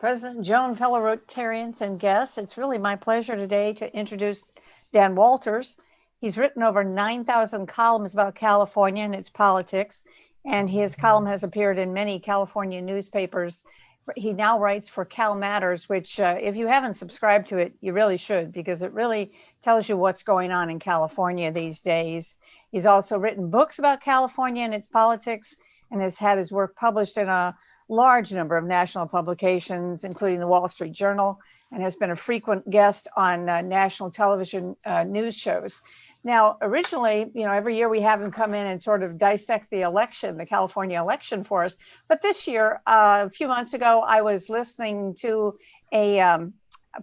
President Joan, fellow Rotarians and guests. It's really my pleasure today to introduce Dan Walters. He's written over 9,000 columns about California and its politics, and his column has appeared in many California newspapers. He now writes for Cal Matters, which if you haven't subscribed to it, you really should, because it really tells you what's going on in California these days. He's also written books about California and its politics, and has had his work published in a large number of national publications, including the Wall Street Journal, and has been a frequent guest on national television news shows. Now, originally, every year we have him come in and sort of dissect the election, the California election for us. But this year, a few months ago, I was listening to a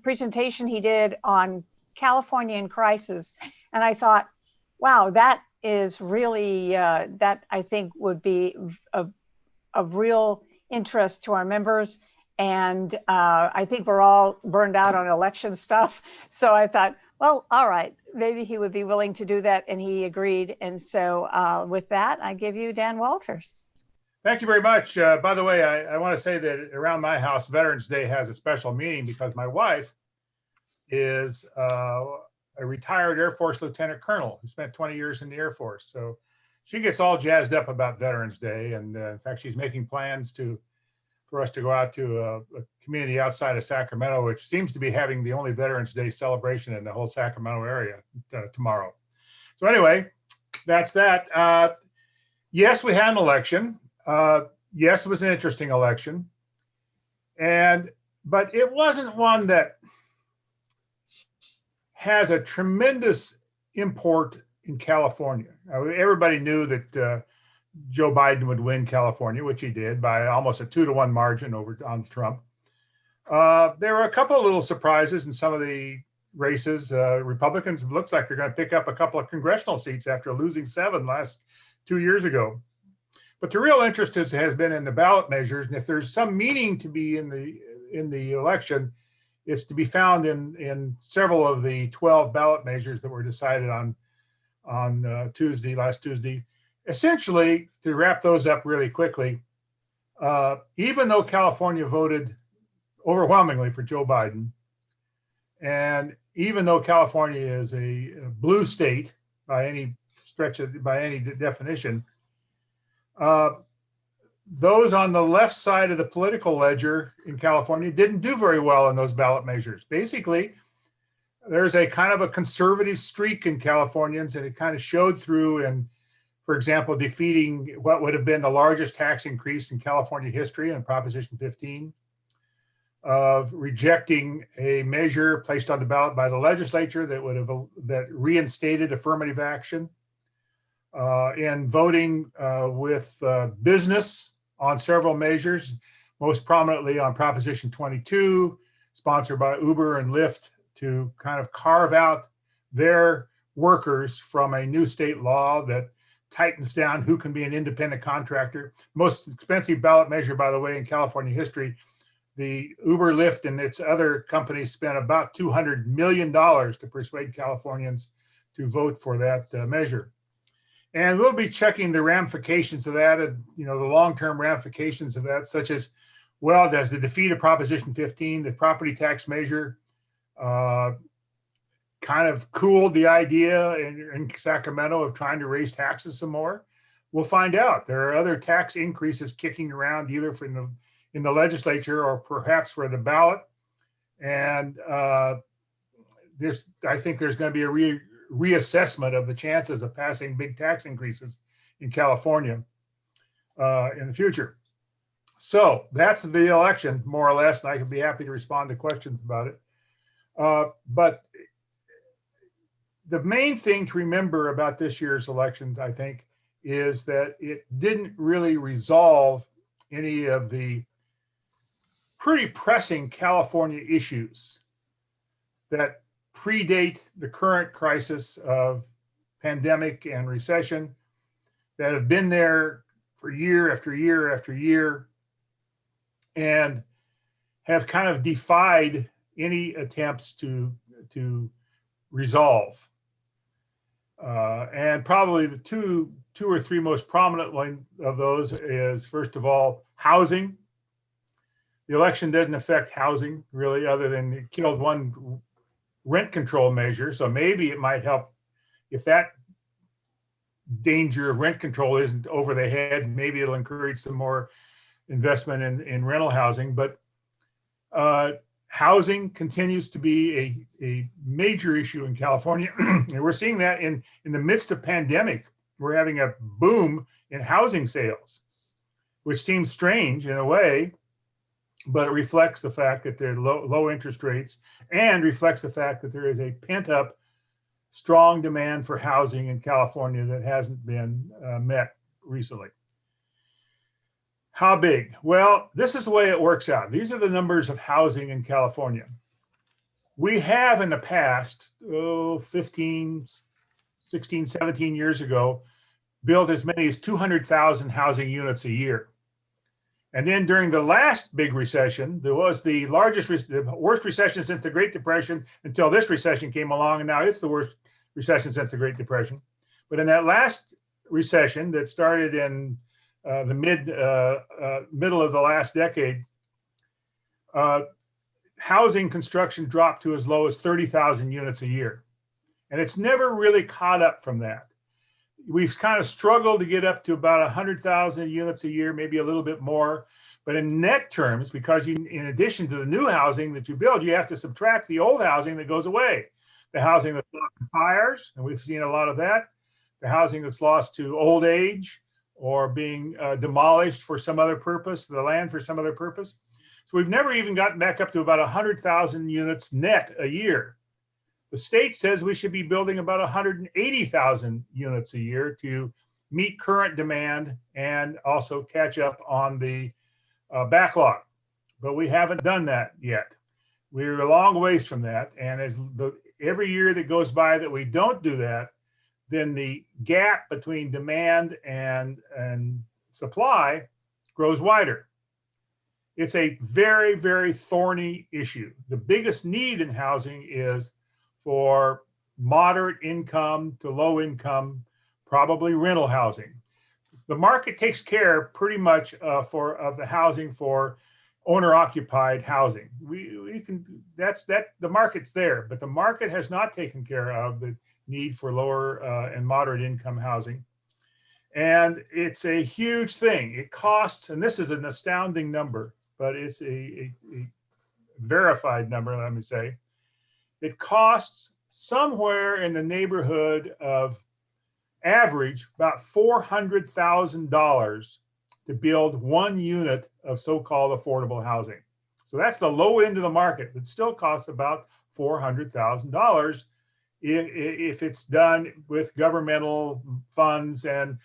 presentation he did on California in crisis, and I thought, wow, that is really, that I think would be of real interest to our members. And I think we're all burned out on election stuff. So I thought, well, all right, maybe he would be willing to do that. And he agreed. And so with that, I give you Dan Walters. Thank you very much. By the way, I want to say that around my house, Veterans Day has a special meaning because my wife is a retired Air Force lieutenant colonel who spent 20 years in the Air Force. So she gets all jazzed up about Veterans Day. And in fact, she's making plans for us to go out to a community outside of Sacramento, which seems to be having the only Veterans Day celebration in the whole Sacramento area tomorrow. So anyway, that's that. Yes, we had an election. Yes, it was an interesting election. But it wasn't one that has a tremendous import in California. Everybody knew that Joe Biden would win California, which he did by almost a 2-to-1 margin over Donald Trump. There were a couple of little surprises in some of the races. Republicans looks like they're going to pick up a couple of congressional seats after losing 7 last 2 years ago. But the real interest has been in the ballot measures, and if there's some meaning to be in the election, it's to be found in several of the 12 ballot measures that were decided on last Tuesday. Essentially, to wrap those up really quickly, even though California voted overwhelmingly for Joe Biden, and even though California is a blue state by any definition, those on the left side of the political ledger in California didn't do very well in those ballot measures. Basically, there's a kind of a conservative streak in Californians, and it kind of showed through in, for example, defeating what would have been the largest tax increase in California history in Proposition 15, of rejecting a measure placed on the ballot by the legislature that reinstated affirmative action, in voting with business on several measures, most prominently on Proposition 22, sponsored by Uber and Lyft, to kind of carve out their workers from a new state law that tightens down who can be an independent contractor. Most expensive ballot measure, by the way, in California history. The Uber, Lyft, and its other companies spent about $200 million to persuade Californians to vote for that measure. And we'll be checking the ramifications of that, and the long-term ramifications of that, such as, well, does the defeat of Proposition 15, the property tax measure, kind of cooled the idea in Sacramento of trying to raise taxes some more? We'll find out. There are other tax increases kicking around, either in the legislature or perhaps for the ballot. And I think there's going to be a reassessment of the chances of passing big tax increases in California in the future. So that's the election, more or less, and I can be happy to respond to questions about it. But the main thing to remember about this year's elections, I think, is that it didn't really resolve any of the pretty pressing California issues that predate the current crisis of pandemic and recession, that have been there for year after year after year, and have kind of defied any attempts to resolve. And probably the two or three most prominent one of those is, first of all, housing. The election didn't affect housing really, other than it killed one rent control measure. So maybe it might help if that danger of rent control isn't over the head. Maybe it'll encourage some more investment in rental housing. But housing continues to be a major issue in California. And we're seeing that in the midst of pandemic. We're having a boom in housing sales, which seems strange in a way, but it reflects the fact that there are low interest rates and reflects the fact that there is a pent up strong demand for housing in California that hasn't been met recently. How big? Well, this is the way it works out. These are the numbers of housing in California. We have in the past, 15, 16, 17 years ago, built as many as 200,000 housing units a year. And then during the last big recession, there was the worst recession since the Great Depression until this recession came along, and now it's the worst recession since the Great Depression. But in that last recession that started in the middle of the last decade, housing construction dropped to as low as 30,000 units a year. And it's never really caught up from that. We've kind of struggled to get up to about 100,000 units a year, maybe a little bit more. But in net terms, because in addition to the new housing that you build, you have to subtract the old housing that goes away. The housing that's lost to fires, and we've seen a lot of that. The housing that's lost to old age or being demolished for some other purpose, the land for some other purpose. So we've never even gotten back up to about 100,000 units net a year. The state says we should be building about 180,000 units a year to meet current demand and also catch up on the backlog. But we haven't done that yet. We're a long ways from that. And as every year that goes by that we don't do that, then the gap between demand and supply grows wider. It's a very, very thorny issue. The biggest need in housing is for moderate income to low income, probably rental housing. The market takes care pretty much of the housing for owner-occupied housing. The market's there, but the market has not taken care of the need for lower and moderate income housing. And it's a huge thing. It costs, and this is an astounding number, but it's a verified number, let me say. It costs somewhere in the neighborhood of average about $400,000 to build one unit of so-called affordable housing. So that's the low end of the market. It still costs about $400,000 if it's done with governmental funds and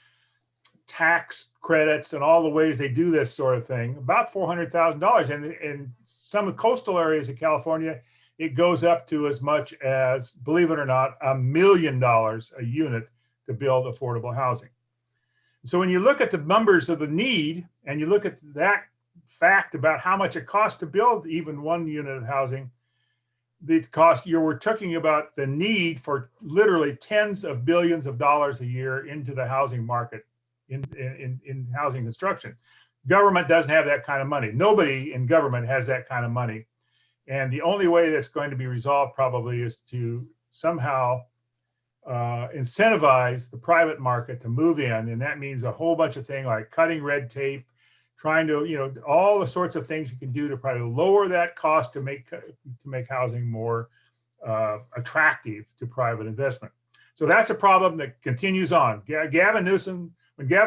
tax credits and all the ways they do this sort of thing, about $400,000. And in some coastal areas of California, it goes up to as much as, believe it or not, $1 million a unit to build affordable housing. So when you look at the numbers of the need and you look at that fact about how much it costs to build even one unit of housing, we're talking about the need for literally tens of billions of dollars a year into the housing market in housing construction. Government doesn't have that kind of money. Nobody in government has that kind of money. And the only way that's going to be resolved probably is to somehow incentivize the private market to move in. And that means a whole bunch of things like cutting red tape, trying to, all the sorts of things you can do to probably lower that cost to make housing more attractive to private investment. So that's a problem that continues on. When Gavin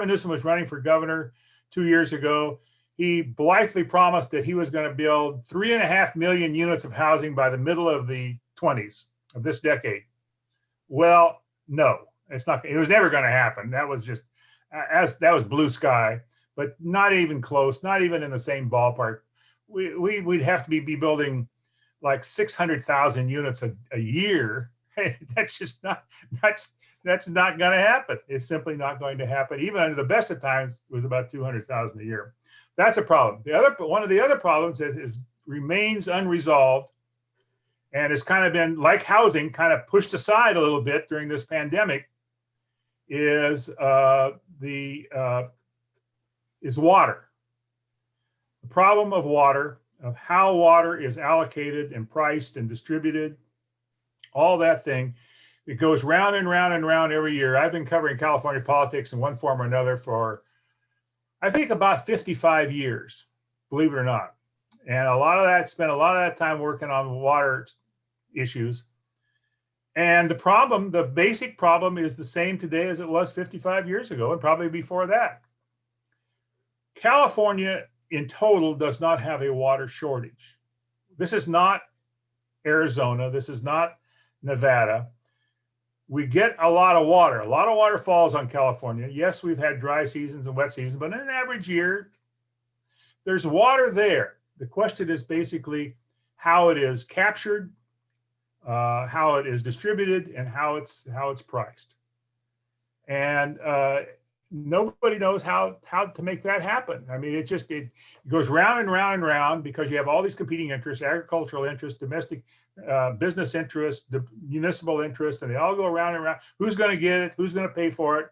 Newsom was running for governor 2 years ago, he blithely promised that he was going to build 3.5 million units of housing by the middle of the 20s of this decade. Well, no, it's not. It was never going to happen. That was just that was blue sky, but not even close. Not even in the same ballpark. We'd have to be building like 600,000 units a year. That's just not. That's not going to happen. It's simply not going to happen. Even under the best of times, it was about 200,000 a year. That's a problem. One of the other problems that remains unresolved and has kind of been, like housing, kind of pushed aside a little bit during this pandemic is water. The problem of water of how water is allocated and priced and distributed, all that thing. It goes round and round and round every year. I've been covering California politics in one form or another for, I think, about 55 years, believe it or not. And spent a lot of that time working on water issues. And the basic problem is the same today as it was 55 years ago and probably before that. California in total does not have a water shortage. This is not Arizona. This is not Nevada. We get a lot of water. A lot of water falls on California. Yes, we've had dry seasons and wet seasons, but in an average year, there's water there. The question is basically how it is captured, how it is distributed, and how it's priced. And nobody knows how to make that happen. I mean, it goes round and round and round because you have all these competing interests: agricultural interests, domestic business interests, the municipal interests, and they all go around and around. Who's going to get it? Who's going to pay for it?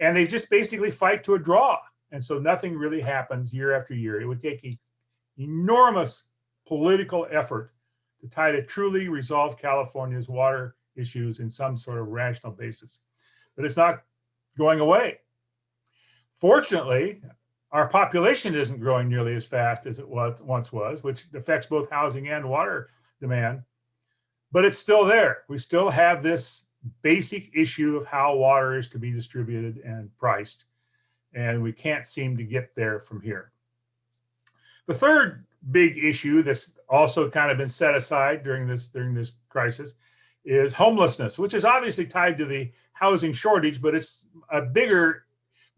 And they just basically fight to a draw. And so nothing really happens year after year. It would take an enormous political effort to try to truly resolve California's water issues in some sort of rational basis. But it's not going away. Fortunately, our population isn't growing nearly as fast as it once was, which affects both housing and water demand. But it's still there. We still have this basic issue of how water is to be distributed and priced. And we can't seem to get there from here. The third big issue that's also kind of been set aside during this crisis is homelessness, which is obviously tied to the housing shortage, but it's a bigger,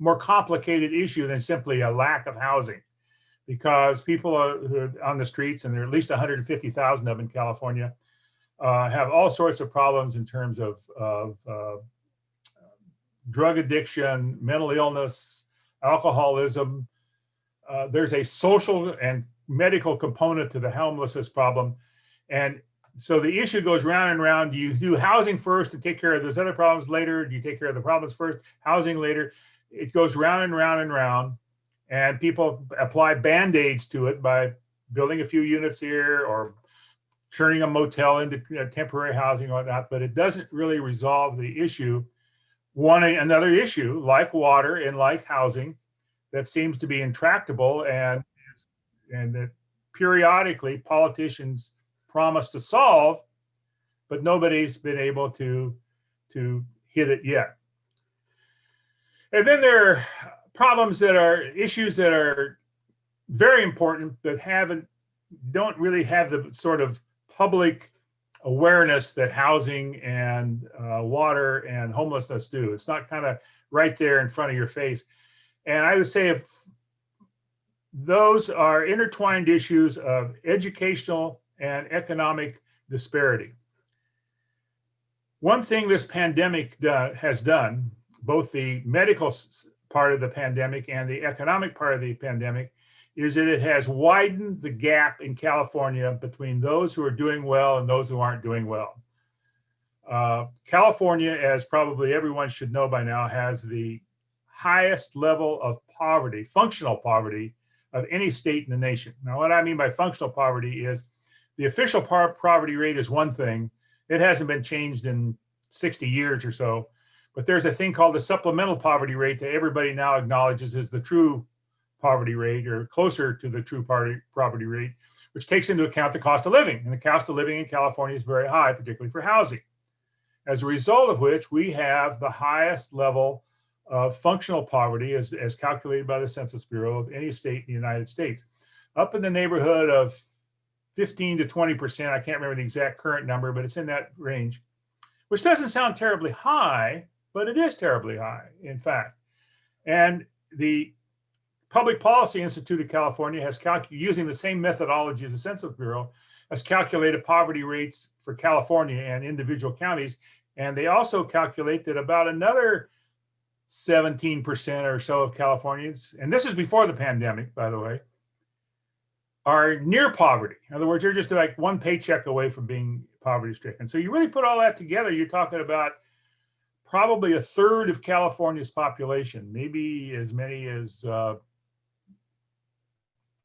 more complicated issue than simply a lack of housing, because people are on the streets, and there are at least 150,000 of them in California, have all sorts of problems in terms of drug addiction, mental illness, alcoholism. There's a social and medical component to the homelessness problem. And so the issue goes round and round. Do you do housing first and take care of those other problems later? Do you take care of the problems first, housing later? It goes round and round and round. And people apply Band-Aids to it by building a few units here or turning a motel into temporary housing or whatnot, but it doesn't really resolve the issue. Another issue like water and like housing that seems to be intractable and that periodically politicians promise to solve, but nobody's been able to hit it yet. And then there are problems that are issues that are very important, but don't really have the sort of public awareness that housing and water and homelessness do. It's not kind of right there in front of your face. And I would say those are intertwined issues of educational and economic disparity. One thing this pandemic has done, both the medical part of the pandemic and the economic part of the pandemic, is that it has widened the gap in California between those who are doing well and those who aren't doing well. California, as probably everyone should know by now, has the highest level of poverty, functional poverty, of any state in the nation. Now, what I mean by functional poverty is the official poverty rate is one thing. It hasn't been changed in 60 years or so, but there's a thing called the supplemental poverty rate that everybody now acknowledges is the true poverty rate, or closer to the true poverty rate, which takes into account the cost of living. And the cost of living in California is very high, particularly for housing. As a result of which, we have the highest level of functional poverty as calculated by the Census Bureau of any state in the United States, up in the neighborhood of 15 to 20%. I can't remember the exact current number, but it's in that range, which doesn't sound terribly high, but it is terribly high, in fact. And the Public Policy Institute of California has using the same methodology as the Census Bureau, has calculated poverty rates for California and individual counties. And they also calculate that about another 17% or so of Californians, and this is before the pandemic, by the way, are near poverty. In other words, you're just like one paycheck away from being poverty stricken. So you really put all that together, you're talking about probably a third of California's population, maybe as many as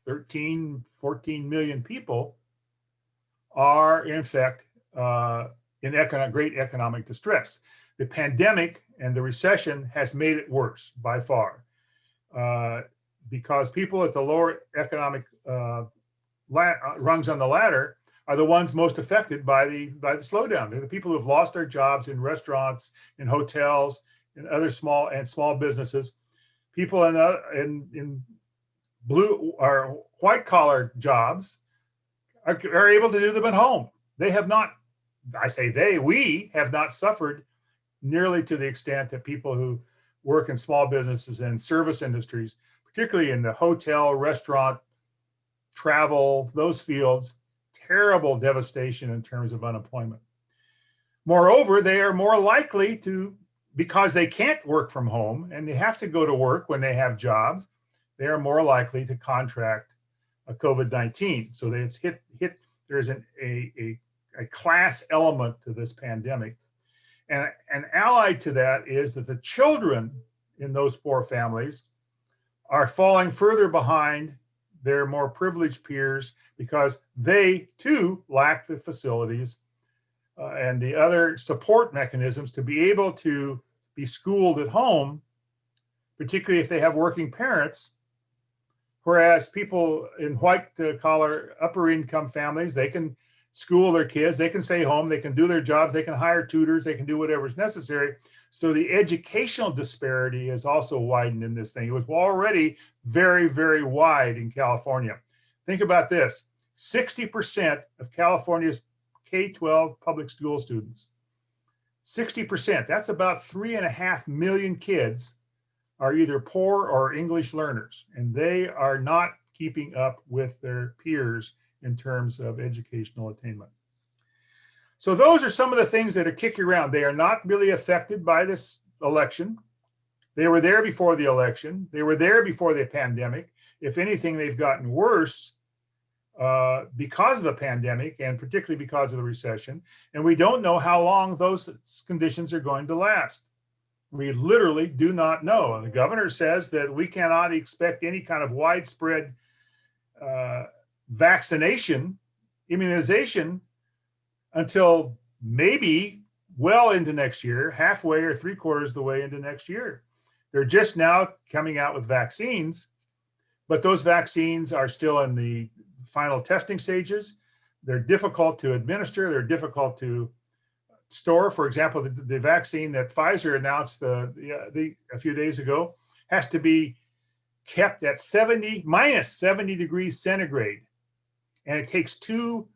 13, 14 million people are in fact in great economic distress. The pandemic and the recession has made it worse by far, because people at the lower economic rungs on the ladder are the ones most affected by the slowdown. They're the people who've lost their jobs in restaurants, in hotels, in other small businesses. People in blue or white collar jobs are able to do them at home. They have not, I say we have not suffered nearly to the extent that people who work in small businesses and service industries, particularly in the hotel, restaurant, travel, those fields, terrible devastation in terms of unemployment. Moreover, they are more likely to, because they can't work from home and they have to go to work when they have jobs, they are more likely to contract a COVID-19. So it's hit. There's a class element to this pandemic. And allied to that is that the children in those poor families are falling further behind their more privileged peers because they too lack the facilities and the other support mechanisms to be able to be schooled at home, particularly if they have working parents. Whereas people in white collar upper income families, they can school their kids, they can stay home, they can do their jobs, they can hire tutors, they can do whatever is necessary. So the educational disparity has also widened in this thing. It was already very, very wide in California. Think about this, 60% of California's K-12 public school students, 60%, that's about 3.5 million kids are either poor or English learners, and they are not keeping up with their peers in terms of educational attainment. So those are some of the things that are kicking around. They are not really affected by this election. They were there before the election. They were there before the pandemic. If anything, they've gotten worse because of the pandemic and particularly because of the recession. And we don't know how long those conditions are going to last. We literally do not know. And the governor says that we cannot expect any kind of widespread vaccination, immunization until maybe well into next year, halfway or 3/4 of the way into next year. They're just now coming out with vaccines, but those vaccines are still in the final testing stages. They're difficult to administer. They're difficult to store. For example, the vaccine that Pfizer announced a few days ago has to be kept at minus 70 degrees centigrade. And it takes 2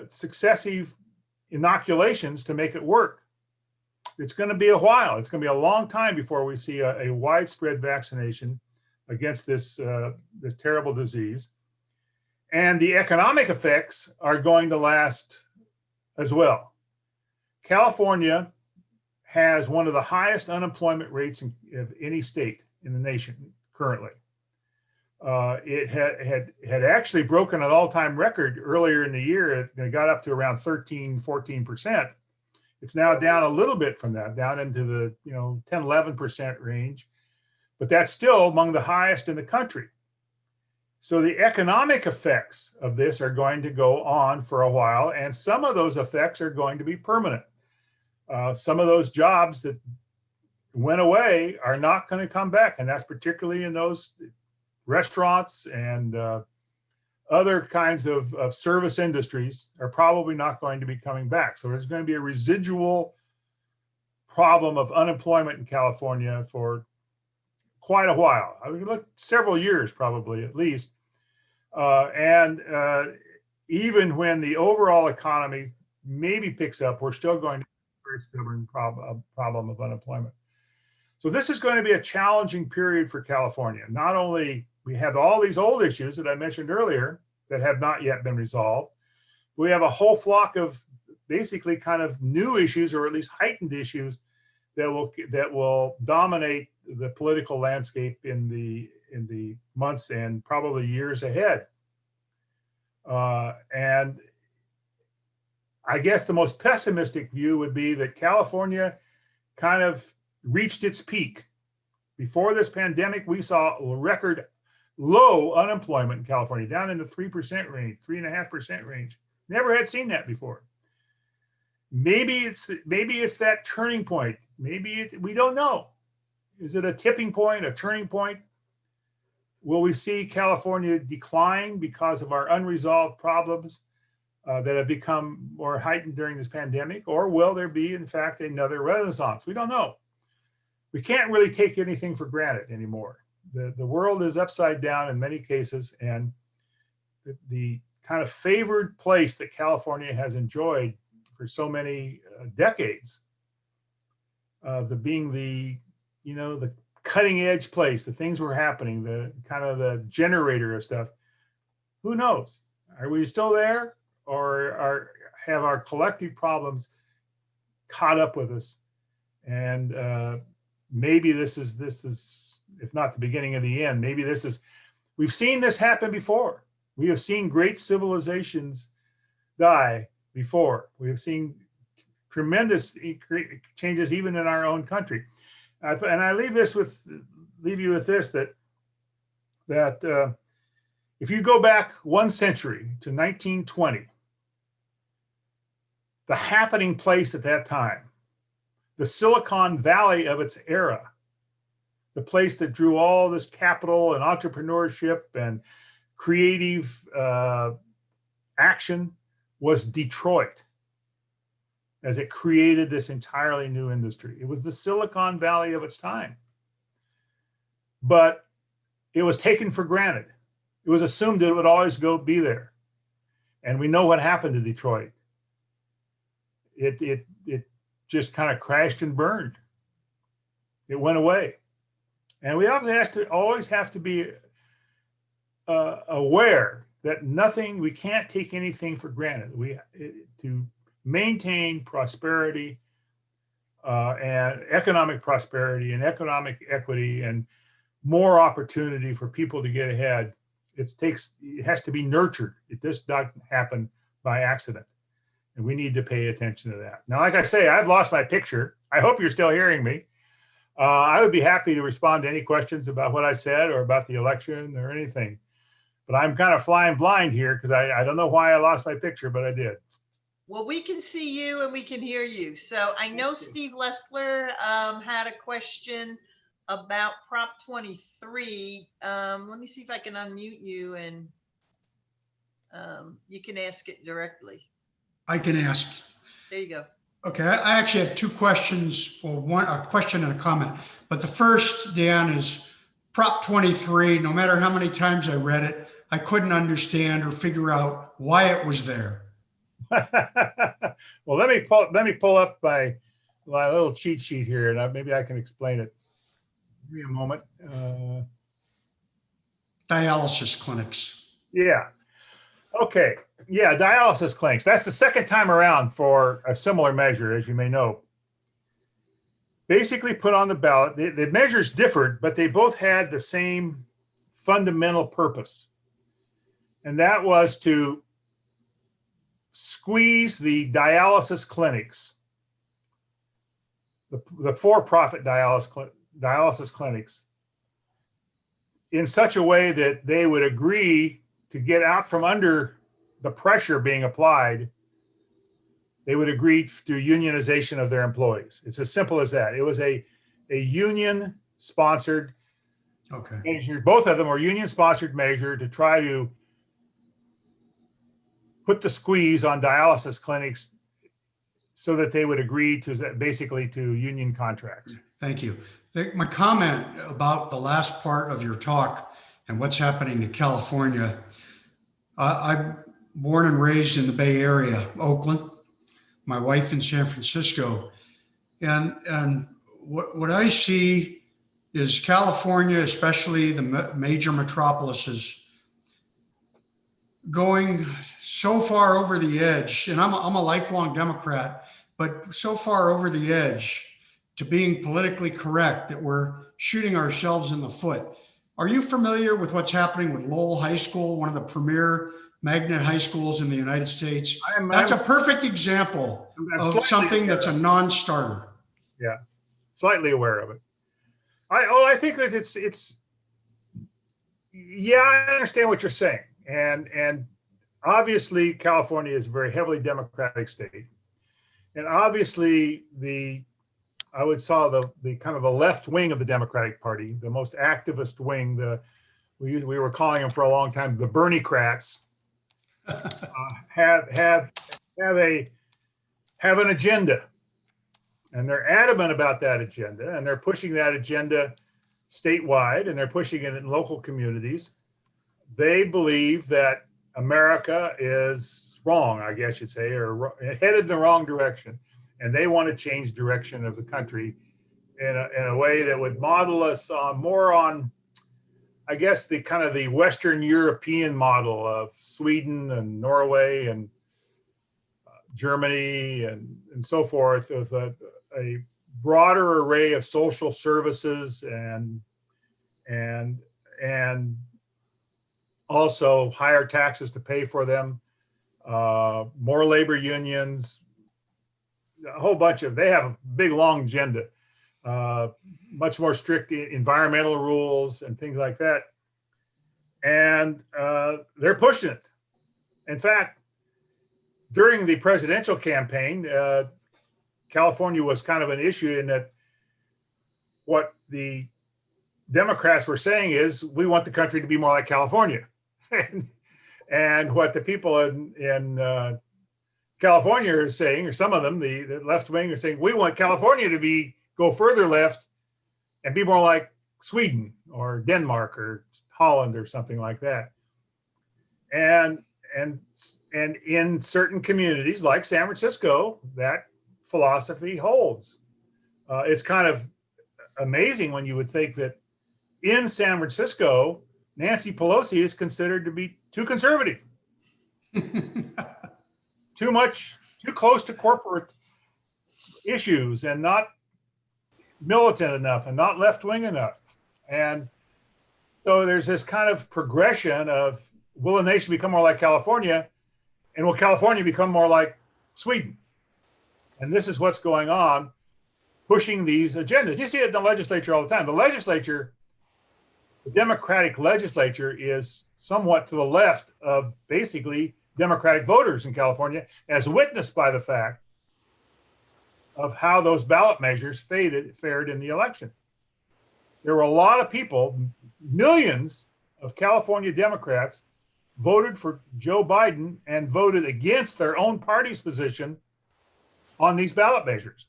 successive inoculations to make it work. It's going to be a while. It's going to be a long time before we see a widespread vaccination against this terrible disease. And the economic effects are going to last as well. California has one of the highest unemployment rates of any state in the nation currently. It had actually broken an all-time record earlier in the year. It got up to around 13-14%. It's now down a little bit from that, down into the 10-11% range, but that's still among the highest in the country. So the economic effects of this are going to go on for a while, and some of those effects are going to be permanent. Some of those jobs that went away are not going to come back, and that's particularly in those restaurants and other kinds of service industries are probably not going to be coming back. So there's going to be a residual problem of unemployment in California for quite a while. I mean, look, several years probably at least. Even when the overall economy maybe picks up, we're still going to have a very stubborn problem of unemployment. So this is going to be a challenging period for California. Not only we have all these old issues that I mentioned earlier that have not yet been resolved, we have a whole flock of basically kind of new issues, or at least heightened issues, that will dominate the political landscape in the months and probably years ahead. And I guess the most pessimistic view would be that California kind of reached its peak. Before this pandemic, we saw record low unemployment in California, down in the 3% range, 3.5% range. Never had seen that before. Maybe it's that turning point. We don't know. Is it a tipping point, a turning point? Will we see California decline because of our unresolved problems that have become more heightened during this pandemic? Or will there be, in fact, another renaissance? We don't know. We can't really take anything for granted anymore. The world is upside down in many cases, and the kind of favored place that California has enjoyed for so many decades of being the cutting edge place, the things were happening, the kind of the generator of stuff. Who knows? Are we still there, or have our collective problems caught up with us? And maybe this is, if not the beginning of the end, maybe we've seen this happen before. We have seen great civilizations die before. We have seen tremendous changes even in our own country. And I leave you with this, that if you go back one century to 1920, the happening place at that time, the Silicon Valley of its era, the place that drew all this capital and entrepreneurship and creative action, was Detroit, as it created this entirely new industry. It was the Silicon Valley of its time. But it was taken for granted. It was assumed it would always be there. And we know what happened to Detroit. It just kind of crashed and burned. It went away. And we always have to be aware that we can't take anything for granted. To maintain prosperity and economic prosperity and economic equity and more opportunity for people to get ahead, it has to be nurtured. It just doesn't happen by accident. And we need to pay attention to that. Now, like I say, I've lost my picture. I hope you're still hearing me. I would be happy to respond to any questions about what I said or about the election or anything. But I'm kind of flying blind here because I don't know why I lost my picture, but I did. Well, we can see you and we can hear you. So I know Steve Lessler had a question about Prop 23. Let me see if I can unmute you and you can ask it directly. I can ask. There you go. Okay, I actually have two questions, well, a question and a comment. But the first, Dan, is Prop 23. No matter how many times I read it, I couldn't understand or figure out why it was there. Well, let me pull up my little cheat sheet here, and maybe I can explain it. Give me a moment. Dialysis clinics. Yeah. Okay. Yeah, dialysis clinics. That's the second time around for a similar measure, as you may know. Basically put on the ballot. The measures differed, but they both had the same fundamental purpose. And that was to squeeze the dialysis clinics, the for-profit dialysis clinics, in such a way that they would agree to get out from under the pressure being applied. They would agree to unionization of their employees. It's as simple as that. It was a union-sponsored measure. Both of them were union-sponsored measure to try to put the squeeze on dialysis clinics so that they would agree to basically to union contracts. Thank you. My comment about the last part of your talk and what's happening in California. I'm born and raised in the Bay Area, Oakland, my wife in San Francisco. And what I see is California, especially the major metropolises, going so far over the edge, and I'm a lifelong Democrat, but so far over the edge to being politically correct that we're shooting ourselves in the foot. Are you familiar with what's happening with Lowell High School, one of the premier magnet high schools in the United States? That's a perfect example of something that's a non-starter. Yeah, slightly aware of it. I think that Yeah, I understand what you're saying. And obviously California is a very heavily Democratic state. And obviously I would saw the kind of a left wing of the Democratic Party, the most activist wing, we were calling them for a long time, the Bernie-crats, have an agenda. And they're adamant about that agenda, and they're pushing that agenda statewide, and they're pushing it in local communities. They believe that America is wrong, I guess you'd say, or headed in the wrong direction. And they want to change direction of the country in a way that would model us more on, I guess, the kind of the Western European model of Sweden and Norway and Germany and so forth, with a broader array of social services and also higher taxes to pay for them, more labor unions, a whole bunch of, they have a big long agenda, much more strict environmental rules and things like that. And they're pushing it. In fact, during the presidential campaign, California was kind of an issue in that what the Democrats were saying is, we want the country to be more like California. And what the people in California are saying, or some of them, the left wing, are saying, we want California to go further left and be more like Sweden or Denmark or Holland or something like that. And in certain communities like San Francisco, that philosophy holds. It's kind of amazing when you would think that in San Francisco, Nancy Pelosi is considered to be too conservative, too close to corporate issues, and not militant enough, and not left-wing enough. And so there's this kind of progression of, will a nation become more like California, and will California become more like Sweden? And this is what's going on, pushing these agendas. You see it in the legislature all the time. The Democratic legislature is somewhat to the left of basically Democratic voters in California, as witnessed by the fact of how those ballot measures fared in the election. There were a lot of people, millions of California Democrats voted for Joe Biden and voted against their own party's position on these ballot measures.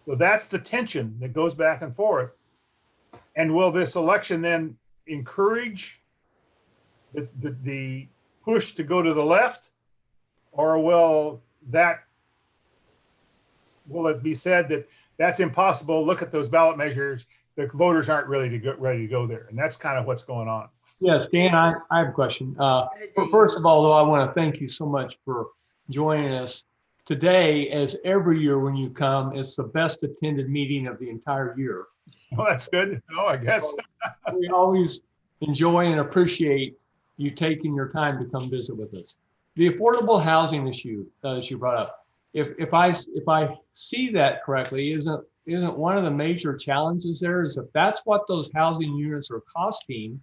So that's the tension that goes back and forth. And will this election then encourage the push to go to the left, or will it be said that that's impossible? Look at those ballot measures. The voters aren't really ready to go there. And that's kind of what's going on. Yes, Dan, I have a question. First of all, though, I want to thank you so much for joining us today. As every year when you come, it's the best attended meeting of the entire year. Well, that's good. Oh, I guess. We always enjoy and appreciate you taking your time to come visit with us. The affordable housing issue that you brought up, if I see that correctly, isn't one of the major challenges there is if that's what those housing units are costing,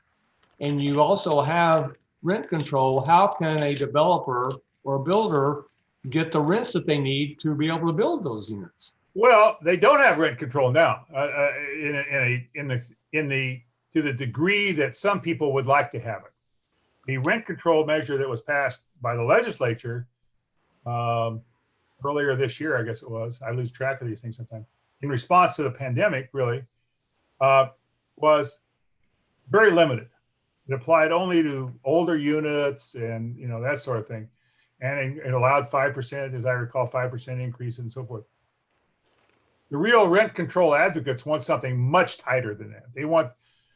and you also have rent control, how can a developer or a builder get the rents that they need to be able to build those units? Well, they don't have rent control now, to the degree that some people would like to have it. The rent control measure that was passed by the legislature earlier this year, I guess it was. I lose track of these things sometimes. In response to the pandemic, really, was very limited. It applied only to older units and that sort of thing, and it allowed 5%, as I recall, 5% increase and so forth. The real rent control advocates want something much tighter than that. They want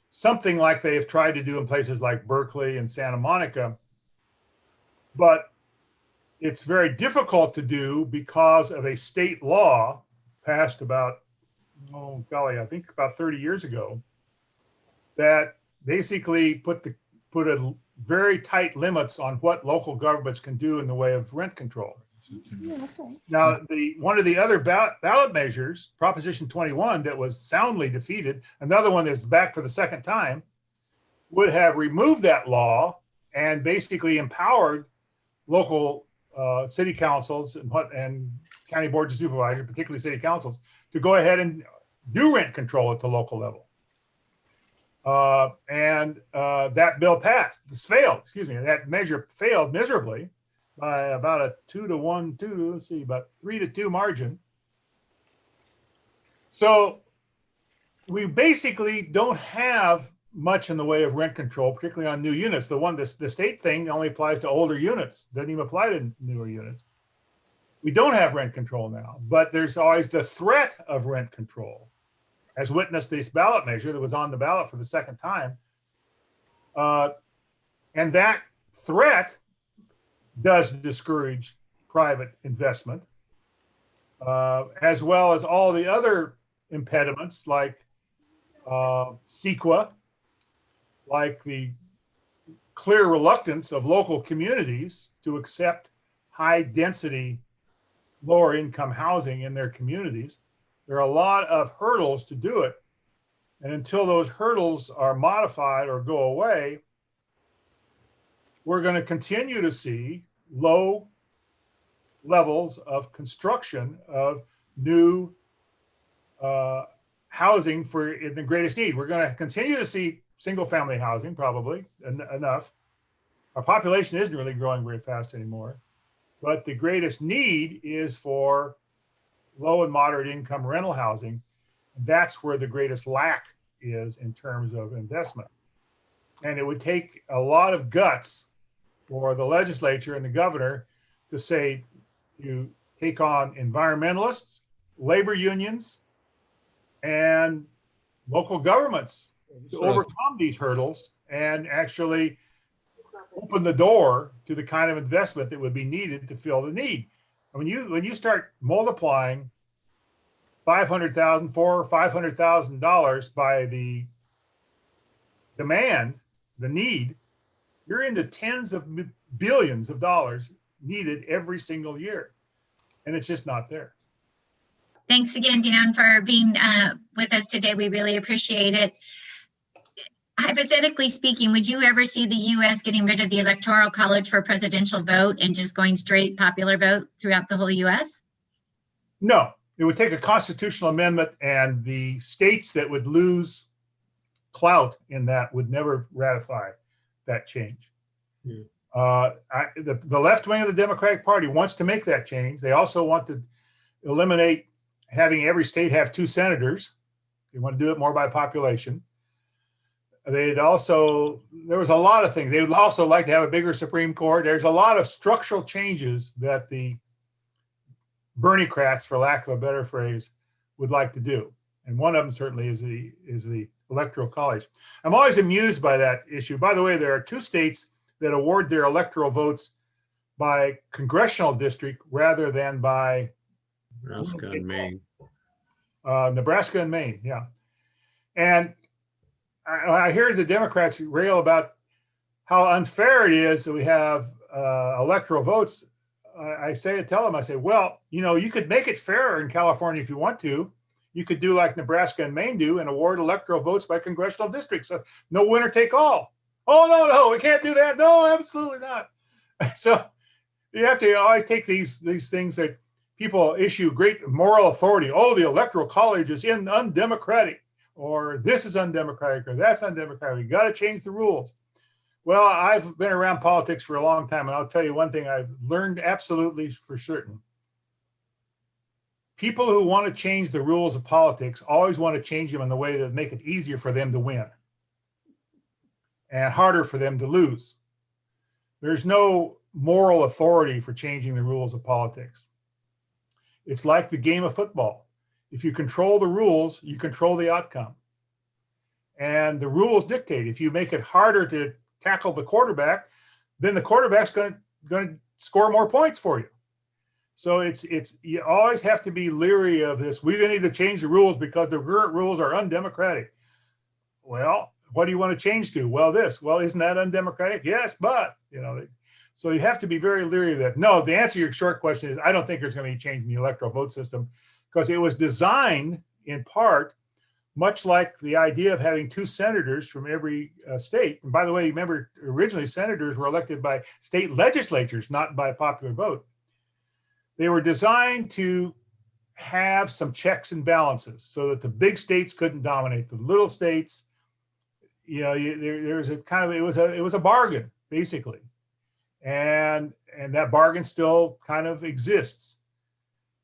something like they have tried to do in places like Berkeley and Santa Monica, but it's very difficult to do because of a state law passed about, I think about 30 years ago, that basically put a very tight limits on what local governments can do in the way of rent control. Now, one of the other ballot measures, Proposition 21, that was soundly defeated, another one that's back for the second time, would have removed that law and basically empowered local city councils and county boards of supervisors, particularly city councils, to go ahead and do rent control at the local level. That bill passed. This failed, excuse me, that measure failed miserably by about a 2-1, let's see, about 3-2 margin. So we basically don't have much in the way of rent control, particularly on new units. The state thing only applies to older units, doesn't even apply to newer units. We don't have rent control now, but there's always the threat of rent control, as witnessed this ballot measure that was on the ballot for the second time. And that threat does discourage private investment, as well as all the other impediments like CEQA, like the clear reluctance of local communities to accept high density, lower income housing in their communities. There are a lot of hurdles to do it. And until those hurdles are modified or go away, we're going to continue to see low levels of construction of new housing for in the greatest need. We're going to continue to see single family housing, probably enough. Our population isn't really growing very fast anymore, but the greatest need is for low and moderate income rental housing. That's where the greatest lack is in terms of investment. And it would take a lot of guts for the legislature and the governor to say, you take on environmentalists, labor unions, and local governments to overcome these hurdles and actually open the door to the kind of investment that would be needed to fill the need. When you start multiplying $400,000 or $500,000 by the demand, the need, you're into tens of billions of dollars needed every single year, and it's just not there. Thanks again, Dan, for being with us today. We really appreciate it. Hypothetically speaking, would you ever see the U.S. getting rid of the Electoral College for presidential vote and just going straight popular vote throughout the whole U.S.? No, it would take a constitutional amendment, and the states that would lose clout in that would never ratify that change. The left wing of the Democratic Party wants to make that change. They also want to eliminate having every state have 2 senators. They want to do it more by population. There was a lot of things. They would also like to have a bigger Supreme Court. There's a lot of structural changes that the Bernie-crats, for lack of a better phrase, would like to do. And one of them certainly is the Electoral College. I'm always amused by that issue. By the way, there are 2 states that award their electoral votes by congressional district rather than by Nebraska and Maine. Nebraska and Maine, yeah. And I hear the Democrats rail about how unfair it is that we have electoral votes. I tell them, well, you could make it fairer in California if you want to. You could do like Nebraska and Maine do and award electoral votes by congressional districts. So no winner take all. Oh, no, we can't do that. No, absolutely not. So you have to always take these things that people issue great moral authority. Oh, the Electoral College is undemocratic, or this is undemocratic, or that's undemocratic. You got to change the rules. Well, I've been around politics for a long time, and I'll tell you one thing I've learned absolutely for certain. People who want to change the rules of politics always want to change them in the way that make it easier for them to win and harder for them to lose. There's no moral authority for changing the rules of politics. It's like the game of football. If you control the rules, you control the outcome. And the rules dictate. If you make it harder to tackle the quarterback, then the quarterback's going to score more points for you. So you always have to be leery of this. We need to change the rules because the current rules are undemocratic. Well, what do you want to change to? Well, this. Well, isn't that undemocratic? Yes, but so you have to be very leery of that. No, the answer to your short question is I don't think there's going to be a change in the electoral vote system because it was designed in part much like the idea of having 2 senators from every state. And by the way, remember, originally senators were elected by state legislatures, not by popular vote. They were designed to have some checks and balances so that the big states couldn't dominate the little states. You know, there's a kind of, it was a bargain, basically. And that bargain still kind of exists.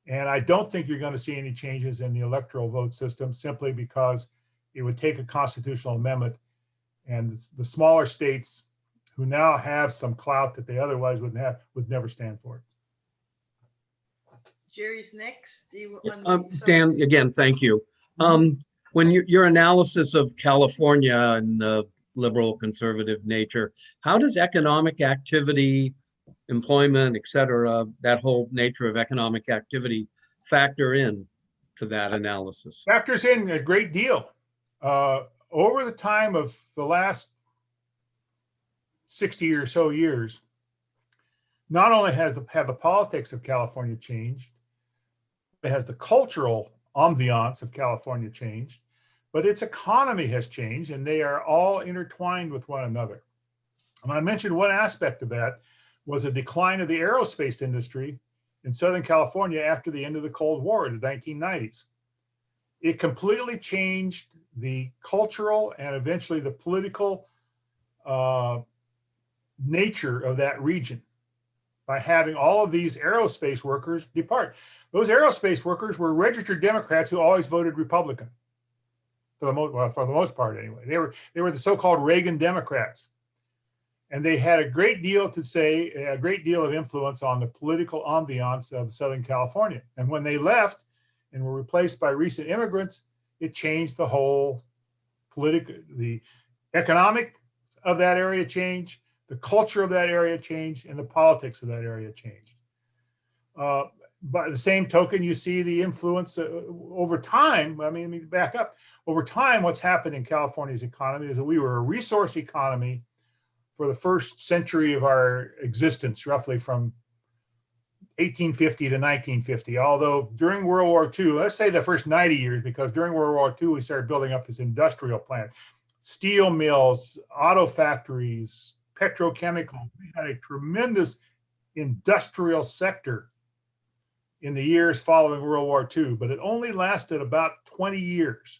And I don't think you're going to see any changes in the electoral vote system simply because it would take a constitutional amendment, and the smaller states who now have some clout that they otherwise wouldn't have would never stand for it. Jerry's next. Do you Dan, again, thank you. When your analysis of California and the liberal conservative nature, how does economic activity, employment, et cetera, that whole nature of economic activity factor in to that analysis? Factors in a great deal. Over the time of the last 60 or so years, not only have the politics of California changed, it has the cultural ambiance of California changed, but its economy has changed, and they are all intertwined with one another. And I mentioned one aspect of that was a decline of the aerospace industry in Southern California after the end of the Cold War in the 1990s. It completely changed the cultural and eventually the political nature of that region by having all of these aerospace workers depart. Those aerospace workers were registered Democrats who always voted Republican, for the most part anyway. They were the so-called Reagan Democrats. And they had a great deal to say, a great deal of influence on the political ambiance of Southern California. And when they left and were replaced by recent immigrants, it changed the whole the economic of that area changed, the culture of that area changed, and the politics of that area changed. By the same token, you see the influence over time. I mean, let me back up. Over time, what's happened in California's economy is that we were a resource economy for the first century of our existence, roughly from 1850 to 1950. Although during World War II, let's say the first 90 years, because during World War II, we started building up this industrial plant, steel mills, auto factories, petrochemical. We had a tremendous industrial sector in the years following World War II, but it only lasted about 20 years,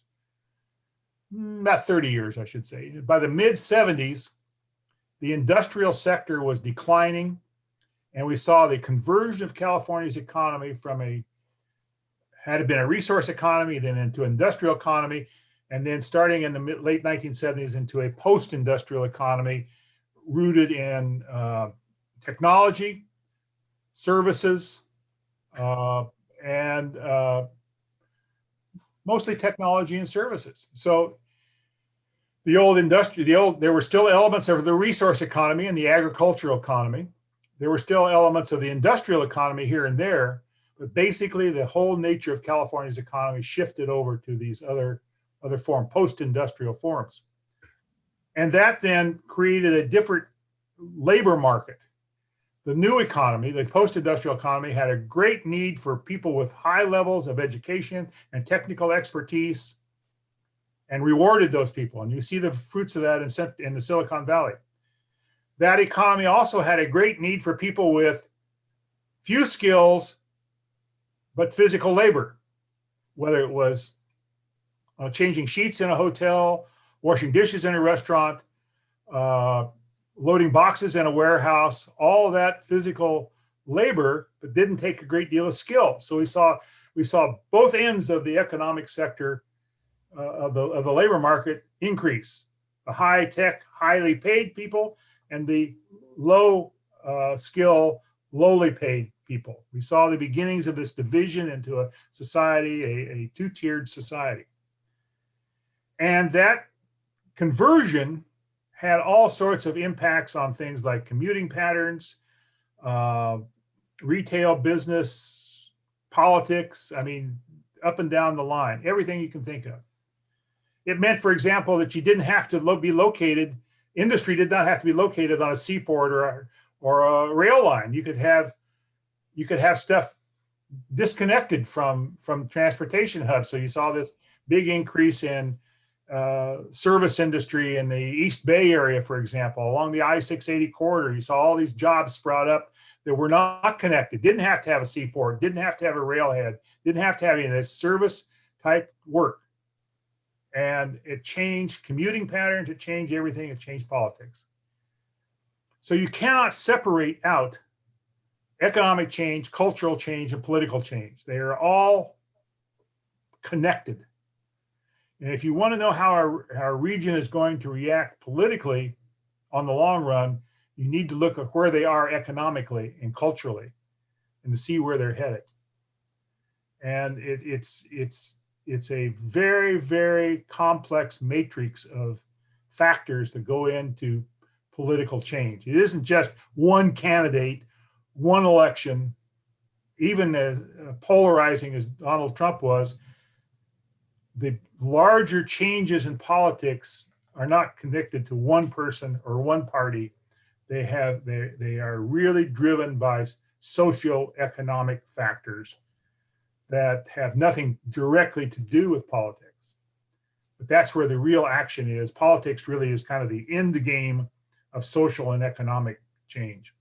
about 30 years, I should say. By the mid 70s, the industrial sector was declining, and we saw the conversion of California's economy from had been a resource economy, then into industrial economy, and then starting in the late 1970s into a post-industrial economy rooted in technology, services, and mostly technology and services. So there were still elements of the resource economy and the agricultural economy. There were still elements of the industrial economy here and there, but basically the whole nature of California's economy shifted over to these other post-industrial forms. And that then created a different labor market. The new economy, the post-industrial economy, had a great need for people with high levels of education and technical expertise, and rewarded those people. And you see the fruits of that in the Silicon Valley. That economy also had a great need for people with few skills, but physical labor, whether it was changing sheets in a hotel, washing dishes in a restaurant, loading boxes in a warehouse, all of that physical labor, but didn't take a great deal of skill. So we saw both ends of the economic sector of the labor market increase: the high tech, highly paid people, and the low skill, lowly paid people. We saw the beginnings of this division into a society, a two-tiered society. And that conversion had all sorts of impacts on things like commuting patterns, retail business, politics, I mean, up and down the line, everything you can think of. It meant, for example, that you didn't have to be located, industry did not have to be located on a seaport or a rail line. You could have stuff disconnected from transportation hubs. So you saw this big increase in service industry in the East Bay area, for example, along the I-680 corridor. You saw all these jobs sprout up that were not connected, didn't have to have a seaport, didn't have to have a railhead, didn't have to have any of this service type work. And it changed commuting patterns, it changed everything, it changed politics. So you cannot separate out economic change, cultural change, and political change. They are all connected. And if you want to know how our region is going to react politically on the long run, you need to look at where they are economically and culturally and to see where they're headed. And it's a very, very complex matrix of factors that go into political change. It isn't just one candidate, one election, even as polarizing as Donald Trump was. The larger changes in politics are not connected to one person or one party. They are really driven by socioeconomic factors that have nothing directly to do with politics. But that's where the real action is. Politics really is kind of the end game of social and economic change.